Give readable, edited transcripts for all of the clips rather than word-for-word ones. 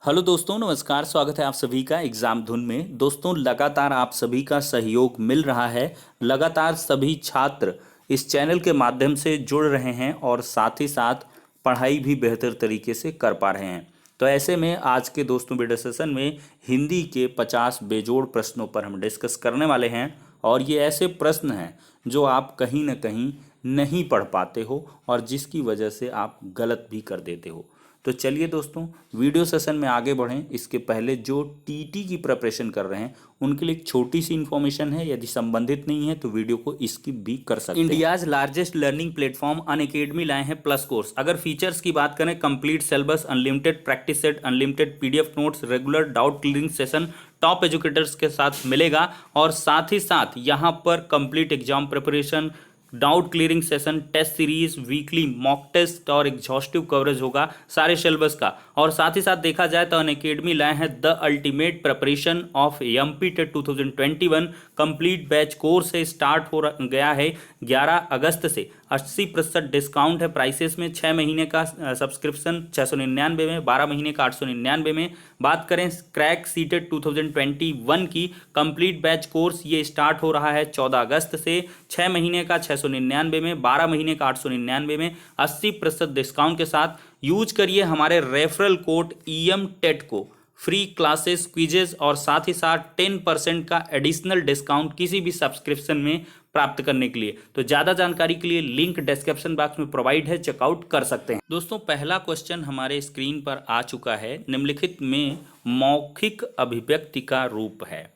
Hello दोस्तों, नमस्कार। स्वागत है आप सभी का एग्जाम धुन में। दोस्तों, लगातार आप सभी का सहयोग मिल रहा है। लगातार सभी छात्र इस चैनल के माध्यम से जुड़ रहे हैं और साथ ही साथ पढ़ाई भी बेहतर तरीके से कर पा रहे हैं। तो ऐसे में आज के दोस्तों वीडियो सेशन में हिंदी के 50 बेजोड़ प्रश्नों पर हम डिस्कस करने वाले हैं। और ये ऐसे प्रश्न हैं जो आप कहीं ना कहीं नहीं पढ़ पाते हो और जिसकी वजह से आप गलत भी कर देते हो। तो चलिए दोस्तों, वीडियो सेशन में आगे बढ़ें। इसके पहले जो टीटी की प्रिपरेशन कर रहे हैं उनके लिए एक छोटी सी इन्फॉर्मेशन है। यदि संबंधित नहीं है तो वीडियो को स्किप भी कर सकते हैं। India's largest learning platform Unacademy लाए हैं प्लस कोर्स। अगर फीचर्स की बात करें, complete syllabus, unlimited practice set, unlimited PDF notes, regular doubt clearing session top educators के साथ मिलेगा। और साथ ही साथ यहाँ पर complete exam preparation, doubt clearing session, test series, weekly mock test और एग्जॉस्टिव कवरेज होगा सारे सिलेबस का। और साथ ही साथ देखा जाए तो अनअकैडमी लाए हैं the ultimate preparation of MP TET 2021 complete batch course है। स्टार्ट हो गया है 11 अगस्त से। 80% डिस्काउंट है प्राइसेस में। 6 महीने का सब्सक्रिप्शन 699 में, 12 महीने का 899 में। बात करें क्रैक सीटेट 2021 की कंप्लीट बैच कोर्स, ये स्टार्ट हो रहा है 14 अगस्त से। 6 महीने का 699 में, 12 महीने का 899 में, 80% डिस्काउंट के साथ। यूज करिए हमारे रेफरल कोड EM टेट को। फ्री क्लासेस, क्विजेज और साथ ही साथ 10% का एडिशनल डिस्काउंट किसी भी सब्सक्रिप्शन में प्राप्त करने के लिए। तो ज़्यादा जानकारी के लिए लिंक डिस्क्रिप्शन बॉक्स में प्रोवाइड है, चेकआउट कर सकते हैं। दोस्तों, पहला क्वेश्चन हमारे स्क्रीन पर आ चुका है। निम्नलिखित में मौखिक अभिव्यक्ति का रूप है।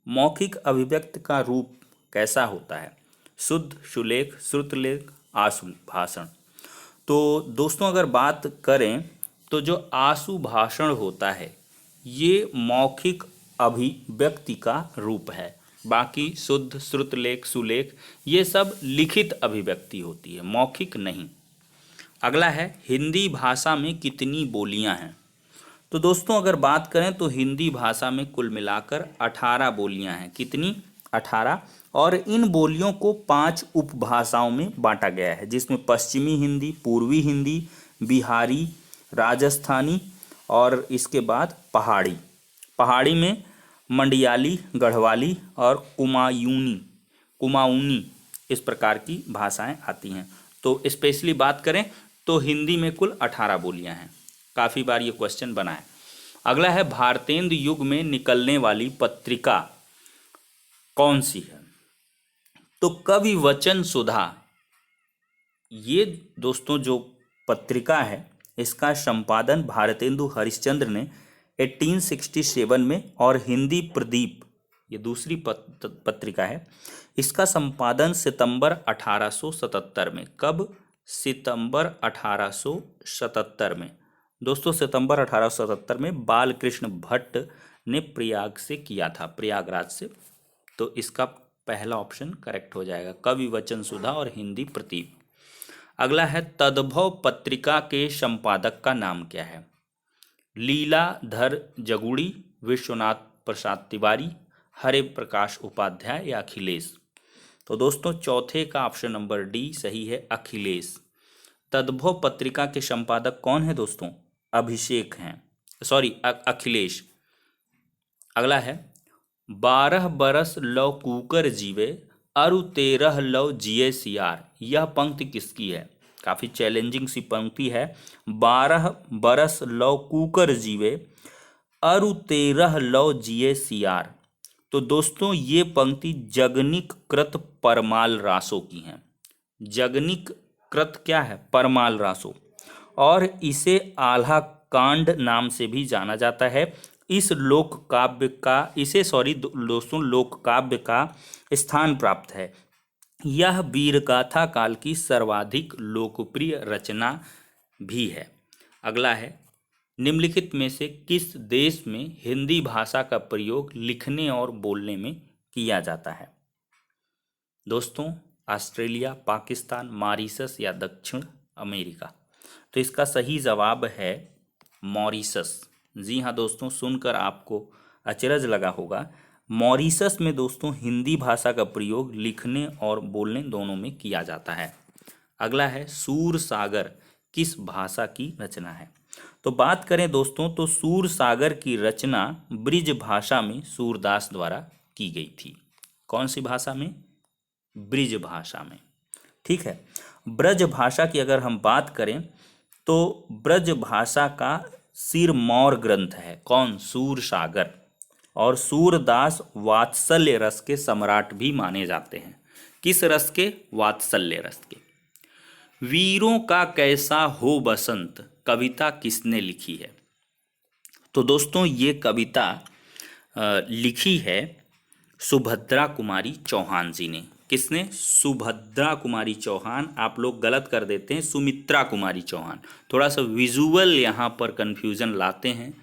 मौखिक अभिव्यक्ति का रूप कैसा होता है? शुद्ध, सुलेख, श्रुतलेख, आशु भाषण। तो दोस्तों, अगर बात करें तो जो आशु भाषण होता है ये मौखिक अभिव्यक्ति का रूप है। बाकी शुद्ध, श्रुतलेख, सुलेख ये सब लिखित अभिव्यक्ति होती है, मौखिक नहीं। अगला है हिंदी भाषा में कितनी बोलियां हैं? तो दोस्तों, अगर बात करें तो हिंदी भाषा में कुल मिलाकर 18 बोलियां हैं। कितनी? 18। और इन बोलियों को 5 उपभाषाओं में बांटा गया है, जिसमें पश्चिमी हिंदी, पूर्वी हिंदी, बिहारी, राजस्थानी और इसके बाद पहाड़ी। पहाड़ी में मंडियाली, गढ़वाली और कुमाऊनी इस प्रकार की भाषाएं आती हैं। तो स्पेशली बात करें तो हिंदी में कुल 18 बोलियां हैं। काफ़ी बार ये क्वेश्चन बना है। अगला है भारतेंदु युग में निकलने वाली पत्रिका कौन सी है? तो कवि वचन सुधा। ये दोस्तों जो पत्रिका है इसका संपादन भारतेंदु हरिश्चंद्र ने 1867 में, और हिंदी प्रदीप ये दूसरी पत्रिका है, इसका संपादन सितंबर 1877 में। कब? सितंबर 1877 में। दोस्तों, सितंबर 1877 में बालकृष्ण भट्ट ने प्रयाग से किया था, प्रयागराज से। तो इसका पहला ऑप्शन करेक्ट हो जाएगा, कवि वचन सुधा और हिंदी प्रदीप। अगला है तद्भव पत्रिका के संपादक का नाम क्या है? लीलाधर जगुड़ी, विश्वनाथ प्रसाद तिवारी, हरे प्रकाश उपाध्याय या अखिलेश? तो दोस्तों, चौथे का ऑप्शन नंबर डी सही है, अखिलेश। तद्भव पत्रिका के संपादक कौन है दोस्तों? अभिषेक हैं, सॉरी अखिलेश। अगला है 12 बरस लव कुकर जीवे, अरु 13 लव जिये सियार। यह पंक्ति किसकी है? काफ़ी चैलेंजिंग सी पंक्ति है। 12 बरस लव कुकर जीवे, अरु 13 लव जिये सियार। तो दोस्तों, ये पंक्ति जगनिक कृत परमाल रासो की है। जगनिक कृत क्या है? परमाल रासो। और इसे आल्हा कांड नाम से भी जाना जाता है। इस लोक काव्य का दोस्तों लोक काव्य का स्थान प्राप्त है। यह वीरगाथा काल की सर्वाधिक लोकप्रिय रचना भी है। अगला है निम्नलिखित में से किस देश में हिंदी भाषा का प्रयोग लिखने और बोलने में किया जाता है? दोस्तों, ऑस्ट्रेलिया, पाकिस्तान, मॉरिशस या दक्षिण अमेरिका? तो इसका सही जवाब है मॉरिशस। जी हाँ दोस्तों, सुनकर आपको अचरज लगा होगा। मॉरिशस में दोस्तों हिंदी भाषा का प्रयोग लिखने और बोलने दोनों में किया जाता है। अगला है सूर सागर किस भाषा की रचना है? तो बात करें दोस्तों तो सूर सागर की रचना ब्रिज भाषा में सूरदास द्वारा की गई थी। कौन सी भाषा में? ब्रिज भाषा में। ठीक है। ब्रज भाषा की अगर हम बात करें तो ब्रज भाषा का सिरमौर ग्रंथ है कौन? सूर सागर। और सूरदास वात्सल्य रस के सम्राट भी माने जाते हैं। किस रस के? वात्सल्य रस के। वीरों का कैसा हो बसंत कविता किसने लिखी है? तो दोस्तों ये कविता लिखी है सुभद्रा कुमारी चौहान जी ने। किसने? सुभद्रा कुमारी चौहान। आप लोग गलत कर देते हैं, सुमित्रा कुमारी चौहान। थोड़ा सा विजुअल यहाँ पर कन्फ्यूजन लाते हैं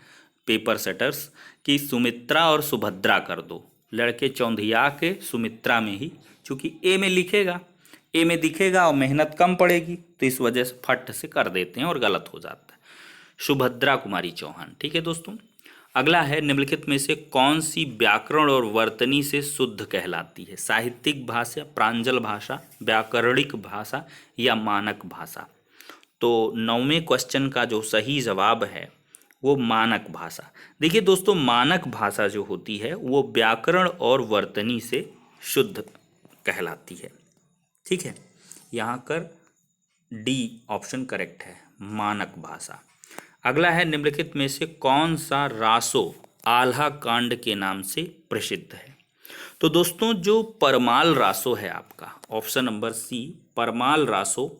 पेपर सेटर्स कि सुमित्रा और सुभद्रा कर दो, लड़के चौंधिया के सुमित्रा में ही, चूंकि ए में लिखेगा, ए में दिखेगा और मेहनत कम पड़ेगी, तो इस वजह से फट से कर देते हैं और गलत हो जाता है। सुभद्रा कुमारी चौहान। ठीक है दोस्तों। अगला है निम्नलिखित में से कौन सी व्याकरण और वर्तनी से शुद्ध कहलाती है? साहित्यिक भाषा, प्रांजल भाषा, व्याकरणिक भाषा या मानक भाषा? तो 9वें क्वेश्चन का जो सही जवाब है वो मानक भाषा। देखिए दोस्तों, मानक भाषा जो होती है वो व्याकरण और वर्तनी से शुद्ध कहलाती है। ठीक है, यहाँ कर डी ऑप्शन करेक्ट है, मानक भाषा। अगला है निम्नलिखित में से कौन सा रासो आल्हा कांड के नाम से प्रसिद्ध है? तो दोस्तों जो परमाल रासो है आपका, option number C Parmal Raso,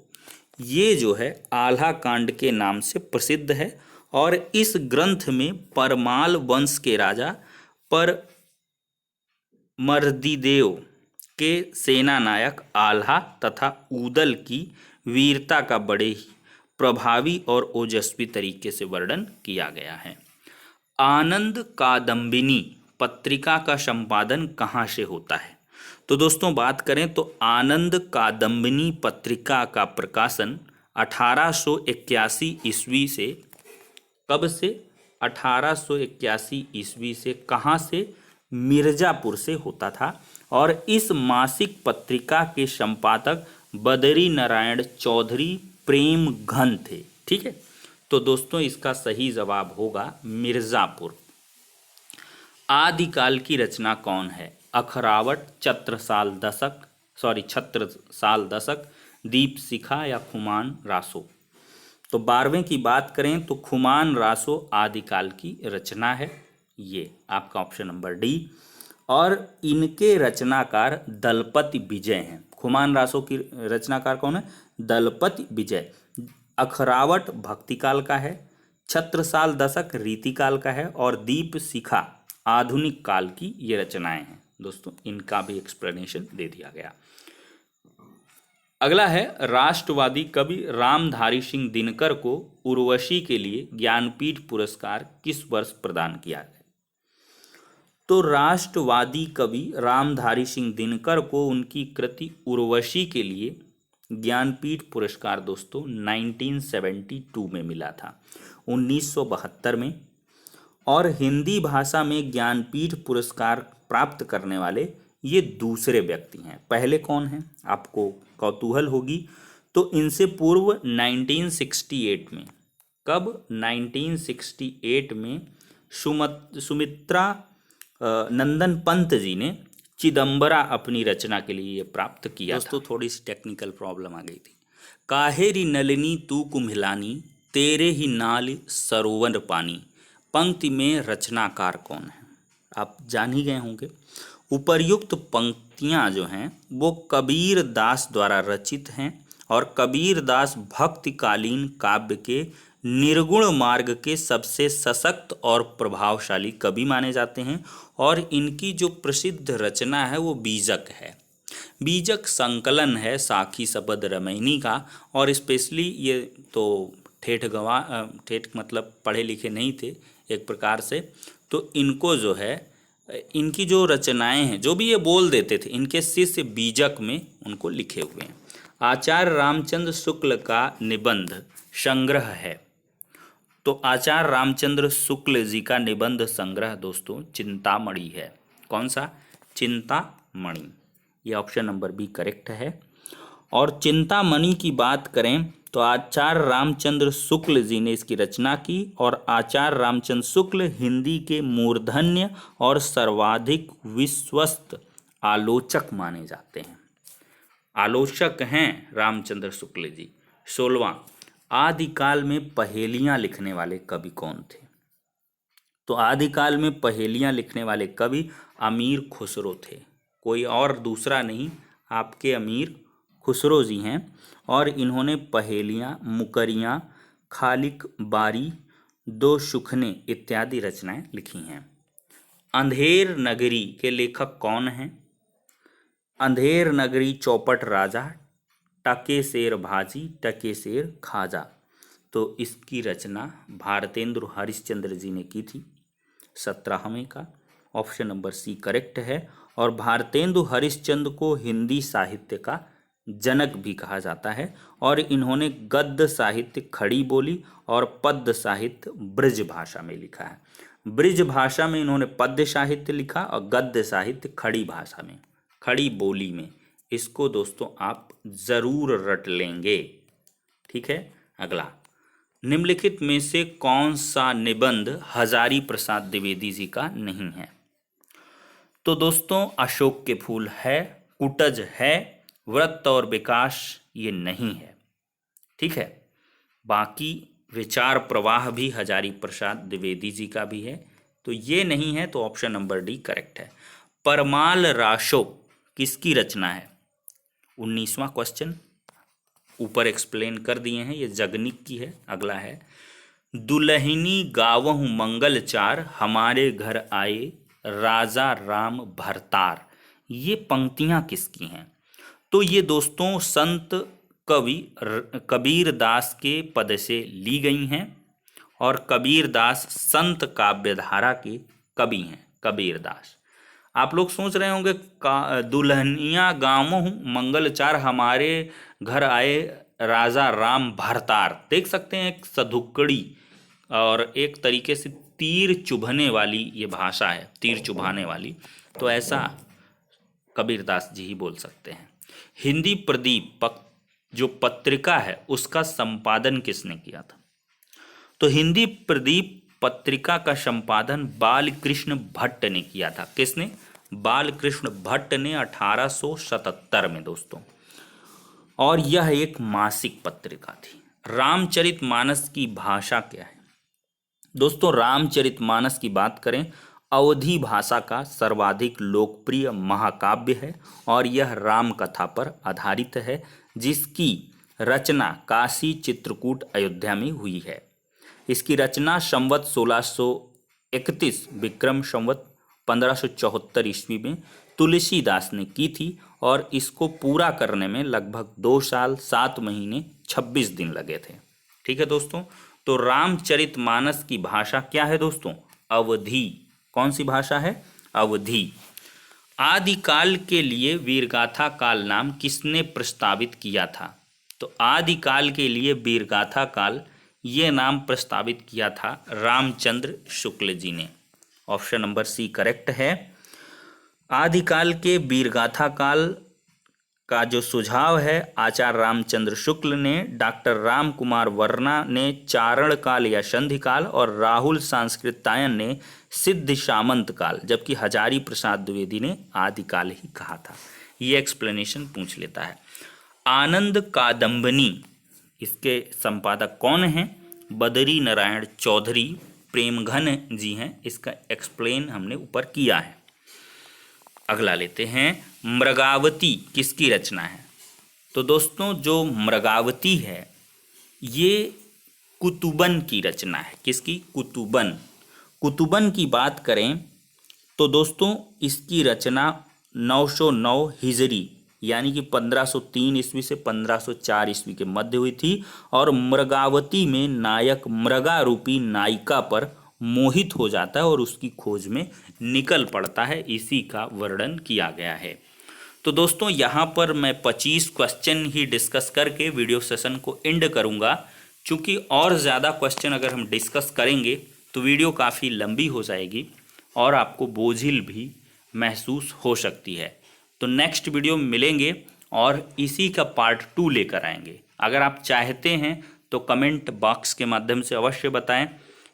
ये जो है आल्हा कांड के नाम से प्रसिद्ध है। और इस ग्रंथ में परमाल वंश के राजा परमर्दिदेव के सेना नायक आल्हा तथा ऊदल की वीरता का बड़े ही प्रभावी और ओजस्वी तरीके से वर्णन किया गया है। आनंद कादम्बिनी पत्रिका का संपादन कहाँ से होता है? तो दोस्तों बात करें तो आनंद कादम्बिनी पत्रिका का प्रकाशन 1881 ईस्वी से, कब से? 1881 ईस्वी से। कहाँ से? मिर्जापुर से होता था। और इस मासिक पत्रिका के संपादक बदरी नारायण चौधरी प्रेम घन थे। ठीक है, तो दोस्तों इसका सही जवाब होगा मिर्जापुर। आदिकाल की रचना कौन है? अखरावट, छत्रसाल दशक, दीपशिखा या खुमान रासो? तो 12वें की बात करें तो खुमान रासो आदिकाल की रचना है, ये आपका ऑप्शन नंबर डी। और इनके रचनाकार दलपति विजय हैं। खुमान रासो की रचनाकार कौन है? दलपति विजय। अखरावट भक्तिकाल का है, छत्रसाल दशक रीतिकाल का है और दीपशिखा आधुनिक काल की ये रचनाएं हैं। दोस्तों इनका भी एक्सप्लेनेशन दे दिया गया। अगला है राष्ट्रवादी कवि रामधारी सिंह दिनकर को उर्वशी के लिए ज्ञानपीठ पुरस्कार किस वर्ष प्रदान किया गया? तो राष्ट्रवादी कवि रामधारी सिंह दिनकर को उनकी कृति उर्वशी के लिए ज्ञानपीठ पुरस्कार दोस्तों 1972 में मिला था, 1972 में। और हिंदी भाषा में ज्ञानपीठ पुरस्कार प्राप्त करने वाले ये दूसरे व्यक्ति हैं। पहले कौन हैं आपको कौतूहल होगी। तो इनसे पूर्व 1968 में, कब? 1968 में सुमित्रा नंदन पंत जी ने चिदम्बरा अपनी रचना के लिए ये प्राप्त किया। दोस्तों थोड़ी सी टेक्निकल प्रॉब्लम आ गई थी। काहेरी नलिनी तू कुम्हिलानी, तेरे ही नाल सरोवर पानी, पंक्ति में रचनाकार कौन है? आप जान ही गए होंगे। उपर्युक्त पंक्तियां जो हैं वो कबीर दास द्वारा रचित हैं और कबीर दास भक्तिकालीन काव्य के निर्गुण मार्ग के सबसे सशक्त और प्रभावशाली कवि माने जाते हैं। और इनकी जो प्रसिद्ध रचना है वो बीजक है। बीजक संकलन है साखी शबद रमैनी का। और स्पेशली ये तो ठेठ मतलब पढ़े लिखे नहीं थे एक प्रकार से, तो इनको जो है इनकी जो रचनाएं हैं, जो भी ये बोल देते थे, इनके शिष्य बीजक में उनको लिखे हुए हैं। आचार्य रामचंद्र शुक्ल का निबंध संग्रह है। तो आचार्य रामचंद्र शुक्ल जी का निबंध संग्रह दोस्तों चिंतामणि है। कौन सा? चिंतामणि। ये ऑप्शन नंबर बी करेक्ट है। और चिंतामणि की बात करें तो आचार्य रामचंद्र शुक्ल जी ने इसकी रचना की और आचार्य रामचंद्र शुक्ल हिंदी के मूर्धन्य और सर्वाधिक विश्वस्त आलोचक माने जाते हैं। आलोचक हैं रामचंद्र शुक्ल जी। 16वां, आदिकाल में पहेलियां लिखने वाले कवि कौन थे? तो आदिकाल में पहेलियां लिखने वाले कवि अमीर खुसरो थे, कोई और दूसरा नहीं, आपके अमीर खुसरो जी हैं। और इन्होंने पहेलियां, मुकरियां, खालिक बारी, दो सुखने इत्यादि रचनाएं लिखी हैं। अंधेर नगरी के लेखक कौन हैं? अंधेर नगरी चौपट राजा, टके शेर भाजी, टके शेर खाजा। तो इसकी रचना भारतेंदु हरिश्चंद्र जी ने की थी। 17वें का ऑप्शन नंबर सी करेक्ट है। और भारतेंदु हरिश्चंद्र को हिंदी साहित्य का जनक भी कहा जाता है और इन्होंने गद्य साहित्य खड़ी बोली और पद्य साहित्य ब्रज भाषा में लिखा है। ब्रज भाषा में इन्होंने पद्य साहित्य लिखा और गद्य साहित्य खड़ी भाषा में, खड़ी बोली में। इसको दोस्तों आप जरूर रट लेंगे, ठीक है। अगला, निम्नलिखित में से कौन सा निबंध हजारी प्रसाद द्विवेदी जी का नहीं है? तो दोस्तों अशोक के फूल है, कुटज है, व्रत और विकास ये नहीं है, ठीक है। बाकी विचार प्रवाह भी हजारी प्रसाद द्विवेदी जी का भी है, तो ये नहीं है, तो ऑप्शन नंबर डी करेक्ट है। परमाल राशो किसकी रचना है? 19वां क्वेश्चन ऊपर एक्सप्लेन कर दिए हैं, ये जगनिक की है। अगला है, दुल्हनी गावहु मंगल चार, हमारे घर आए राजा राम भरतार। ये पंक्तियां किसकी हैं? तो ये दोस्तों संत कवि कबीर दास के पद से ली गई हैं और कबीर दास संत काव्यधारा के कवि हैं, कबीर दास। आप लोग सोच रहे होंगे दुल्हनिया गावहु मंगल चार, हमारे घर आए राजा राम भरतार। देख सकते हैं एक सधुक्कड़ी और एक तरीके से तीर चुभने वाली ये भाषा है, तीर चुभाने वाली। तो ऐसा कबीरदास जी ही बोल सकते हैं। हिंदी प्रदीप जो पत्रिका है उसका संपादन किसने किया था? तो हिंदी प्रदीप पत्रिका का संपादन बालकृष्ण भट्ट ने किया था। किसने? बालकृष्ण भट्ट ने 1877 में दोस्तों। और यह एक मासिक पत्रिका थी। रामचरितमानस की भाषा क्या है? दोस्तों रामचरितमानस की बात करें, अवधी भाषा का सर्वाधिक लोकप्रिय महाकाव्य है और यह राम कथा पर आधारित है, जिसकी रचना काशी, चित्रकूट, अयोध्या में हुई है। इसकी रचना संवत 1631 विक्रम संवत 1574 ईस्वी में तुलसीदास ने की थी और इसको पूरा करने में लगभग 2 साल 7 महीने 26 दिन लगे थे, ठीक है दोस्तों। तो रामचरितमानस की भाषा क्या है दोस्तों? अवधी। कौन सी भाषा है? अवधी। आदिकाल के लिए वीरगाथा काल नाम किसने प्रस्तावित किया था? तो आदिकाल के लिए वीरगाथा काल ये नाम प्रस्तावित किया था रामचंद्र शुक्ल जी ने। ऑप्शन नंबर सी करेक्ट है। आदिकाल के वीरगाथा काल का जो सुझाव है आचार्य रामचंद्र शुक्ल ने, डॉक्टर राम कुमार वर्मा ने चारण काल या संधि काल और राहुल सांस्कृतायन ने सिद्ध सामंत काल, जबकि हजारी प्रसाद द्विवेदी ने आदिकाल ही कहा था। ये एक्सप्लेनेशन पूछ लेता है। आनंद कादम्बनी इसके संपादक कौन हैं? बद्री नारायण चौधरी प्रेमघन जी हैं। इसका एक्सप्लेन हमने ऊपर किया है। अगला लेते हैं, मृगावती किसकी रचना है? तो दोस्तों जो मृगावती है ये कुतुबन की रचना है। किसकी? कुतुबन। कुतुबन की बात करें तो दोस्तों इसकी रचना 909 हिजरी यानी कि 1503 ईस्वी से 1504 ईस्वी के मध्य हुई थी और मृगावती में नायक मृगा रूपी नायिका पर मोहित हो जाता है और उसकी खोज में निकल पड़ता है। इसी का वर्णन किया गया है। तो दोस्तों यहाँ पर मैं 25 क्वेश्चन ही डिस्कस करके वीडियो सेशन को एंड करूँगा, क्योंकि और ज़्यादा क्वेश्चन अगर हम डिस्कस करेंगे तो वीडियो काफ़ी लंबी हो जाएगी और आपको बोझिल भी महसूस हो सकती है। तो नेक्स्ट वीडियो में मिलेंगे और इसी का पार्ट 2 लेकर आएंगे। अगर आप चाहते हैं तो कमेंट बॉक्स के माध्यम से अवश्य बताएं।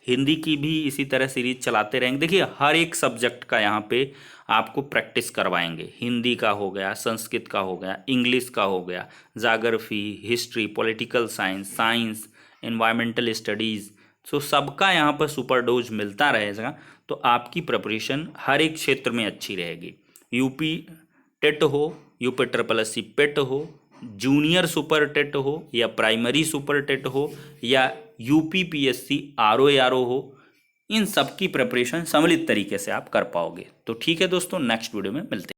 हिंदी की भी इसी तरह सीरीज चलाते रहेंगे। देखिए हर एक सब्जेक्ट का यहाँ पे आपको प्रैक्टिस करवाएंगे। हिंदी का हो गया, संस्कृत का हो गया, इंग्लिश का हो गया, geography, history, political science, science, environmental studies, so सबका यहाँ पर सुपर डोज मिलता रहेगा। तो आपकी प्रिपरेशन हर एक क्षेत्र में अच्छी रहेगी। यूपी टेट हो, यूपी ट्रिपल एस सी पेट हो, जूनियर सुपर टेट हो या प्राइमरी सुपर टेट हो या यूपी पीएससी आरओ हो, इन सब की प्रिपरेशन सम्मिलित तरीके से आप कर पाओगे। तो ठीक है दोस्तों, नेक्स्ट वीडियो में मिलते हैं।